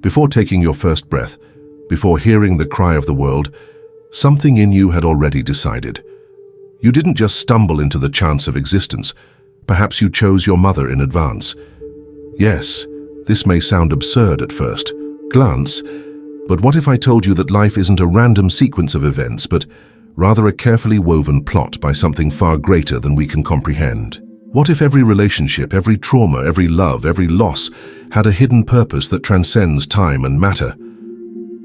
Before taking your first breath, before hearing the cry of the world, something in you had already decided. You didn't just stumble into the chance of existence. Perhaps you chose your mother in advance. Yes, this may sound absurd at first glance, but what if I told you that life isn't a random sequence of events, but rather a carefully woven plot by something far greater than we can comprehend? What if every relationship, every trauma, every love, every loss had a hidden purpose that transcends time and matter?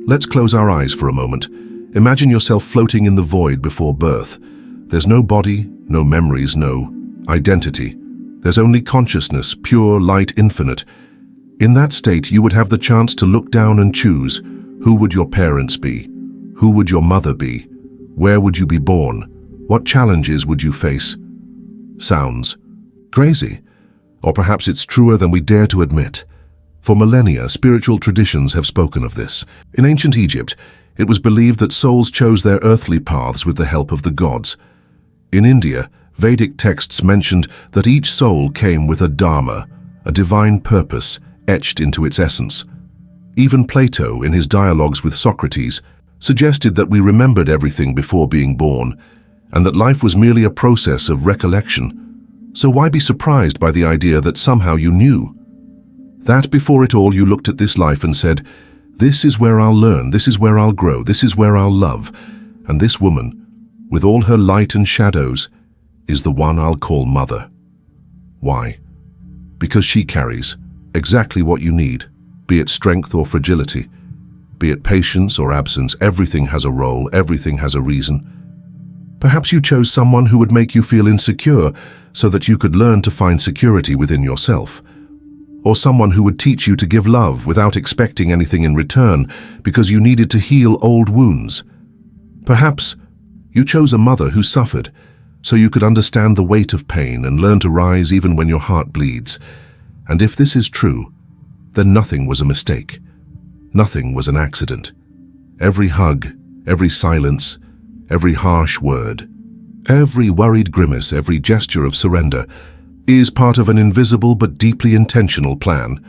Let's close our eyes for a moment. Imagine yourself floating in the void before birth. There's no body, no memories, no identity. There's only consciousness, pure light, infinite. In that state, you would have the chance to look down and choose. Who would your parents be? Who would your mother be? Where would you be born? What challenges would you face? Sounds crazy. Or perhaps it's truer than we dare to admit. For millennia, spiritual traditions have spoken of this. In ancient Egypt, it was believed that souls chose their earthly paths with the help of the gods. In India, Vedic texts mentioned that each soul came with a dharma, a divine purpose etched into its essence. Even Plato, in his dialogues with Socrates, suggested that we remembered everything before being born, and that life was merely a process of recollection. So why be surprised by the idea that somehow you knew? That before it all you looked at this life and said, this is where I'll learn, this is where I'll grow, this is where I'll love, and this woman, with all her light and shadows, is the one I'll call Mother. Why? Because she carries exactly what you need, be it strength or fragility, be it patience or absence. Everything has a role, everything has a reason. Perhaps you chose someone who would make you feel insecure so that you could learn to find security within yourself. Or someone who would teach you to give love without expecting anything in return because you needed to heal old wounds. Perhaps you chose a mother who suffered so you could understand the weight of pain and learn to rise even when your heart bleeds. And if this is true, then nothing was a mistake. Nothing was an accident. Every hug, every silence, every harsh word, every worried grimace, every gesture of surrender is part of an invisible but deeply intentional plan.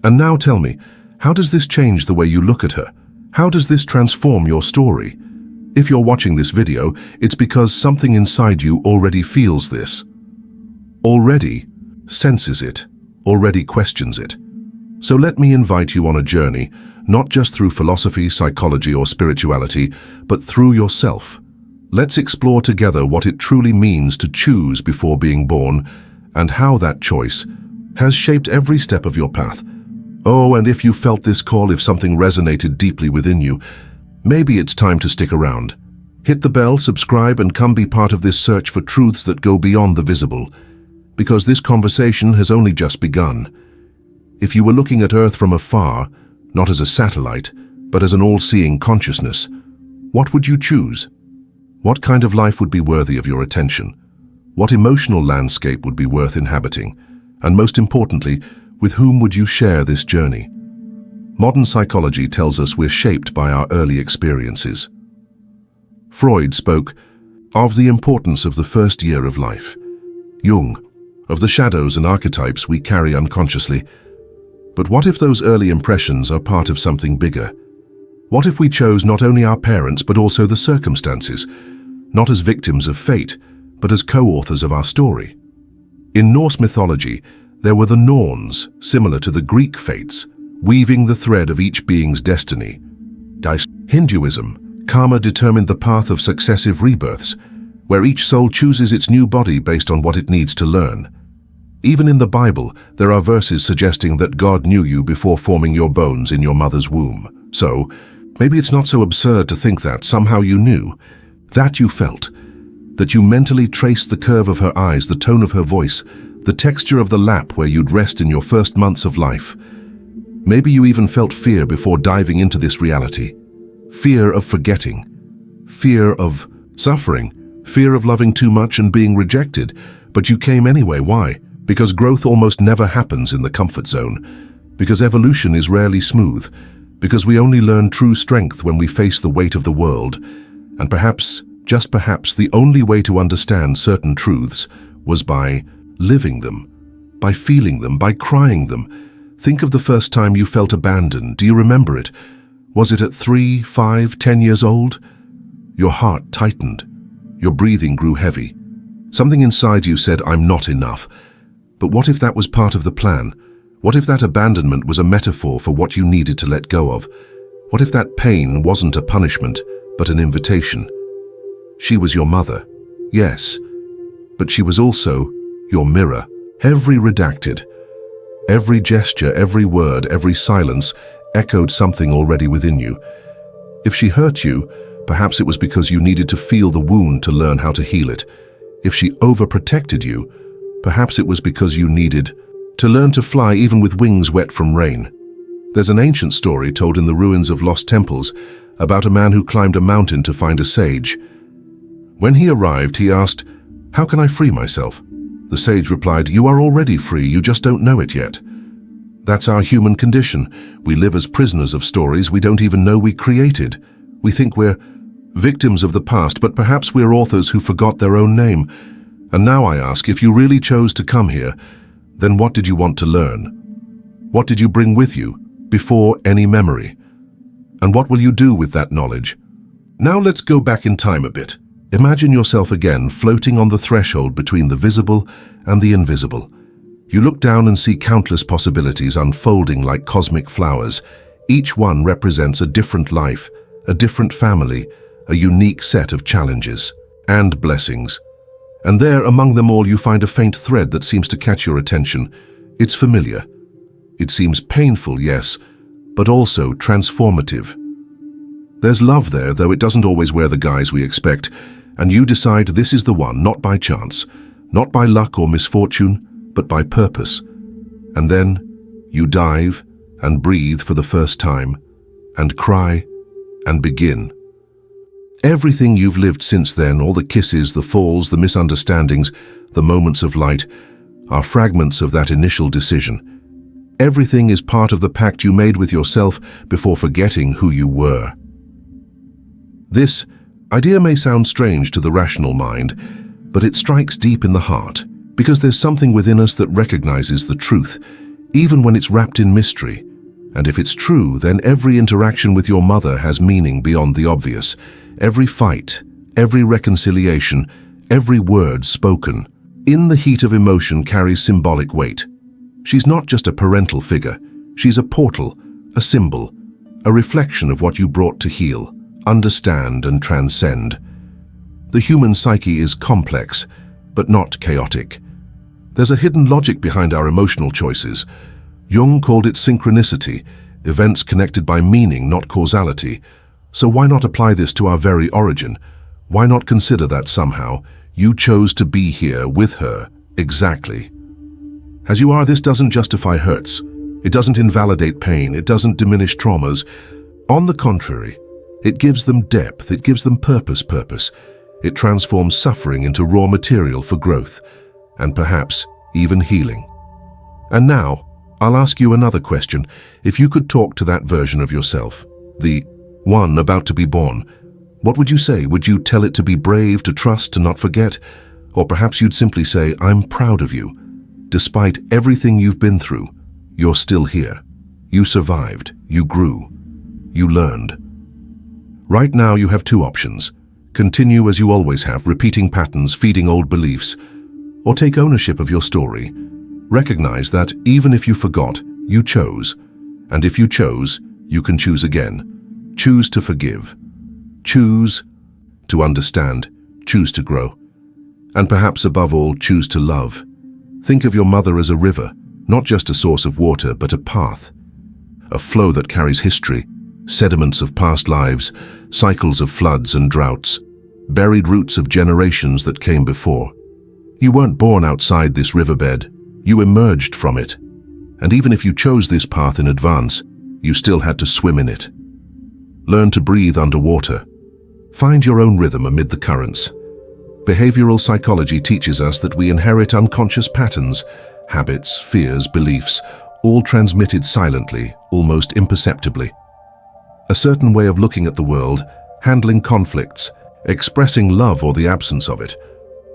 And now tell me, how does this change the way you look at her? How does this transform your story? If you're watching this video, it's because something inside you already feels this, already senses it, already questions it. So let me invite you on a journey, not just through philosophy, psychology, or spirituality, but through yourself. Let's explore together what it truly means to choose before being born, and how that choice has shaped every step of your path. Oh, and if you felt this call, if something resonated deeply within you, maybe it's time to stick around. Hit the bell, subscribe, and come be part of this search for truths that go beyond the visible, because this conversation has only just begun. If you were looking at Earth from afar, not as a satellite, but as an all-seeing consciousness, what would you choose? What kind of life would be worthy of your attention? What emotional landscape would be worth inhabiting? And most importantly, with whom would you share this journey? Modern psychology tells us we're shaped by our early experiences. Freud spoke of the importance of the first year of life. Jung, of the shadows and archetypes we carry unconsciously. But what if those early impressions are part of something bigger? What if we chose not only our parents but also the circumstances, not as victims of fate, but as co-authors of our story? In Norse mythology, there were the Norns, similar to the Greek fates, weaving the thread of each being's destiny. Hinduism, karma determined the path of successive rebirths, where each soul chooses its new body based on what it needs to learn. Even in the Bible, there are verses suggesting that God knew you before forming your bones in your mother's womb. So, maybe it's not so absurd to think that somehow you knew, that you felt, that you mentally traced the curve of her eyes, the tone of her voice, the texture of the lap where you'd rest in your first months of life. Maybe you even felt fear before diving into this reality. Fear of forgetting, fear of suffering, fear of loving too much and being rejected. But you came anyway. Why? Because growth almost never happens in the comfort zone. Because evolution is rarely smooth. Because we only learn true strength when we face the weight of the world. And perhaps, just perhaps, the only way to understand certain truths was by living them, by feeling them, by crying them. Think of the first time you felt abandoned. Do you remember it? Was it at 3, 5, 10 years old? Your heart tightened. Your breathing grew heavy. Something inside you said, I'm not enough. But what if that was part of the plan? What if that abandonment was a metaphor for what you needed to let go of? What if that pain wasn't a punishment, but an invitation? She was your mother, yes, but she was also your mirror. Every redacted, every gesture, every word, every silence echoed something already within you. If she hurt you, perhaps it was because you needed to feel the wound to learn how to heal it. If she overprotected you, perhaps it was because you needed to learn to fly even with wings wet from rain. There's an ancient story told in the ruins of lost temples about a man who climbed a mountain to find a sage. When he arrived, he asked, "How can I free myself?" The sage replied, "You are already free, you just don't know it yet." That's our human condition. We live as prisoners of stories we don't even know we created. We think we're victims of the past, but perhaps we're authors who forgot their own name. And now I ask, if you really chose to come here, then what did you want to learn? What did you bring with you, before any memory? And what will you do with that knowledge? Now let's go back in time a bit. Imagine yourself again floating on the threshold between the visible and the invisible. You look down and see countless possibilities unfolding like cosmic flowers. Each one represents a different life, a different family, a unique set of challenges and blessings. And there, among them all, you find a faint thread that seems to catch your attention. It's familiar. It seems painful, yes, but also transformative. There's love there, though it doesn't always wear the guise we expect, and you decide this is the one, not by chance, not by luck or misfortune, but by purpose. And then you dive and breathe for the first time, and cry and begin. Everything you've lived since then, all the kisses, the falls, the misunderstandings, the moments of light, are fragments of that initial decision. Everything is part of the pact you made with yourself before forgetting who you were. This idea may sound strange to the rational mind, but it strikes deep in the heart, because there's something within us that recognizes the truth, even when it's wrapped in mystery. And if it's true, then every interaction with your mother has meaning beyond the obvious. Every fight, every reconciliation, every word spoken, in the heat of emotion carries symbolic weight. She's not just a parental figure. She's a portal, a symbol, a reflection of what you brought to heal, understand, and transcend. The human psyche is complex, but not chaotic. There's a hidden logic behind our emotional choices. Jung called it synchronicity, events connected by meaning, not causality. So why not apply this to our very origin? Why not consider that somehow you chose to be here with her, exactly as you are? This doesn't justify hurts. It doesn't invalidate pain. It doesn't diminish traumas. On the contrary, it gives them depth. It gives them purpose. It transforms suffering into raw material for growth, and perhaps even healing. And now, I'll ask you another question. If you could talk to that version of yourself, the one about to be born, what would you say? Would you tell it to be brave, to trust, to not forget? Or perhaps you'd simply say, I'm proud of you. Despite everything you've been through, you're still here. You survived, you grew, you learned. Right now you have two options. Continue as you always have, repeating patterns, feeding old beliefs, or take ownership of your story. Recognize that even if you forgot, you chose. And if you chose, you can choose again. Choose to forgive. Choose to understand. Choose to grow. And perhaps above all, choose to love. Think of your mother as a river, not just a source of water, but a path. A flow that carries history, sediments of past lives, cycles of floods and droughts, buried roots of generations that came before. You weren't born outside this riverbed. You emerged from it. And even if you chose this path in advance, you still had to swim in it. Learn to breathe underwater. Find your own rhythm amid the currents. Behavioral psychology teaches us that we inherit unconscious patterns, habits, fears, beliefs, all transmitted silently, almost imperceptibly. A certain way of looking at the world, handling conflicts, expressing love or the absence of it.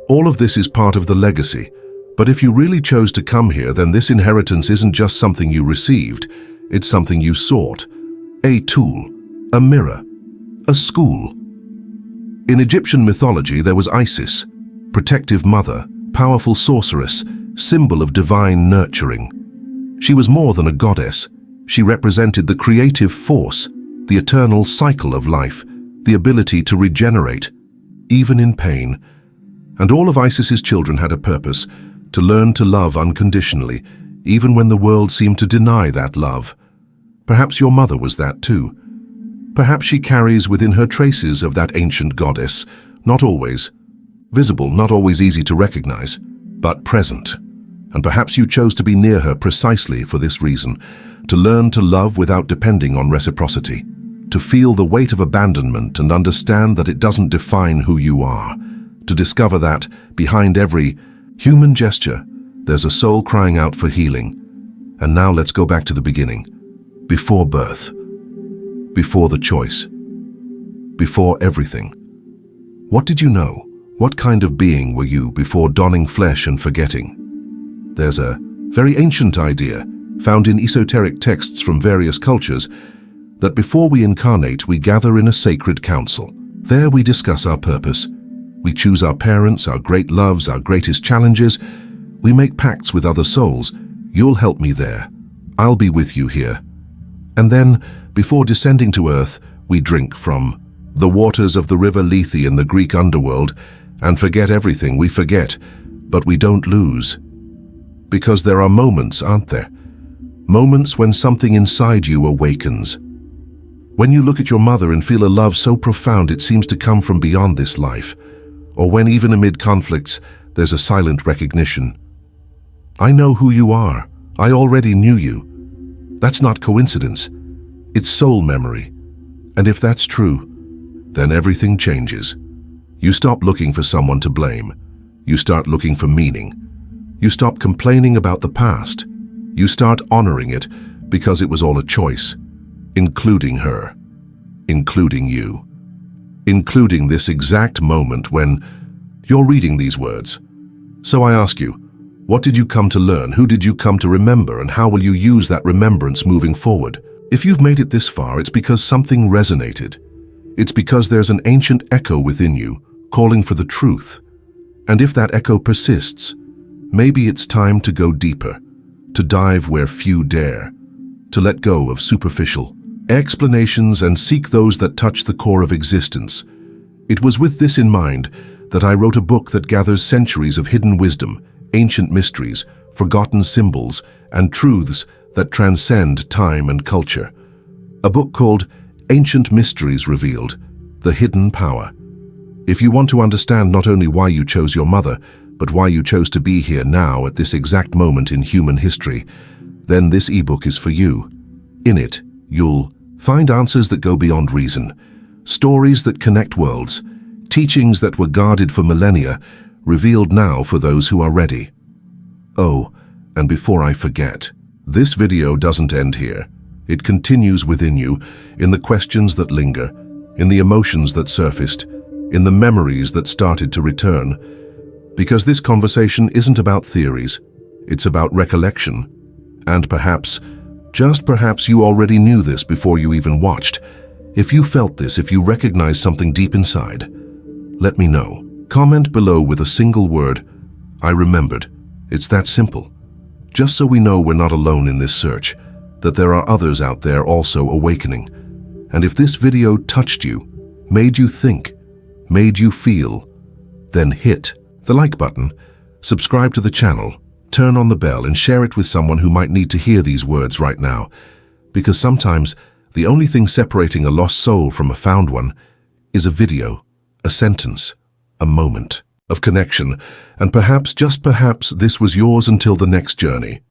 All of this is part of the legacy, But if you really chose to come here, then this inheritance isn't just something you received, it's something you sought. A tool, a mirror, a school. In Egyptian mythology, there was Isis, protective mother, powerful sorceress, symbol of divine nurturing. She was more than a goddess. She represented the creative force, the eternal cycle of life, the ability to regenerate, even in pain. And all of Isis's children had a purpose, to learn to love unconditionally, even when the world seemed to deny that love. Perhaps your mother was that too. Perhaps she carries within her traces of that ancient goddess, not always visible, not always easy to recognize, but present. And perhaps you chose to be near her precisely for this reason, to learn to love without depending on reciprocity, to feel the weight of abandonment and understand that it doesn't define who you are, to discover that, behind every human gesture, there's a soul crying out for healing. And now let's go back to the beginning. Before birth. Before the choice. Before everything. What did you know? What kind of being were you before donning flesh and forgetting? There's a very ancient idea, found in esoteric texts from various cultures, that before we incarnate, we gather in a sacred council. There we discuss our purpose. We choose our parents, our great loves, our greatest challenges. We make pacts with other souls. You'll help me there. I'll be with you here. And then, before descending to earth, we drink from the waters of the river Lethe in the Greek underworld and forget everything. We forget, but we don't lose. Because there are moments, aren't there? Moments when something inside you awakens. When you look at your mother and feel a love so profound it seems to come from beyond this life. Or when even amid conflicts, there's a silent recognition. I know who you are. I already knew you. That's not coincidence. It's soul memory. And if that's true, then everything changes. You stop looking for someone to blame. You start looking for meaning. You stop complaining about the past. You start honoring it because it was all a choice, including her, including you. Including this exact moment when you're reading these words. So I ask you, what did you come to learn? Who did you come to remember? And how will you use that remembrance moving forward? If you've made it this far, it's because something resonated. It's because there's an ancient echo within you, calling for the truth. And if that echo persists, maybe it's time to go deeper, to dive where few dare, to let go of superficial explanations and seek those that touch the core of existence. It was with this in mind that I wrote a book that gathers centuries of hidden wisdom, ancient mysteries, forgotten symbols, and truths that transcend time and culture. A book called Ancient Mysteries Revealed, The Hidden Power. If you want to understand not only why you chose your mother, but why you chose to be here now at this exact moment in human history, then this ebook is for you. In it, you'll find answers that go beyond reason, stories that connect worlds, teachings that were guarded for millennia, revealed now for those who are ready. Oh, and before I forget, this video doesn't end here. It continues within you, in the questions that linger, in the emotions that surfaced, in the memories that started to return. Because this conversation isn't about theories, it's about recollection. And perhaps, just perhaps you already knew this before you even watched. If you felt this, if you recognized something deep inside, let me know. Comment below with a single word, I remembered. It's that simple. Just so we know we're not alone in this search, that there are others out there also awakening. And if this video touched you, made you think, made you feel, then hit the like button, subscribe to the channel, turn on the bell and share it with someone who might need to hear these words right now. Because sometimes the only thing separating a lost soul from a found one is a video, a sentence, a moment of connection. And perhaps, just perhaps, this was yours until the next journey.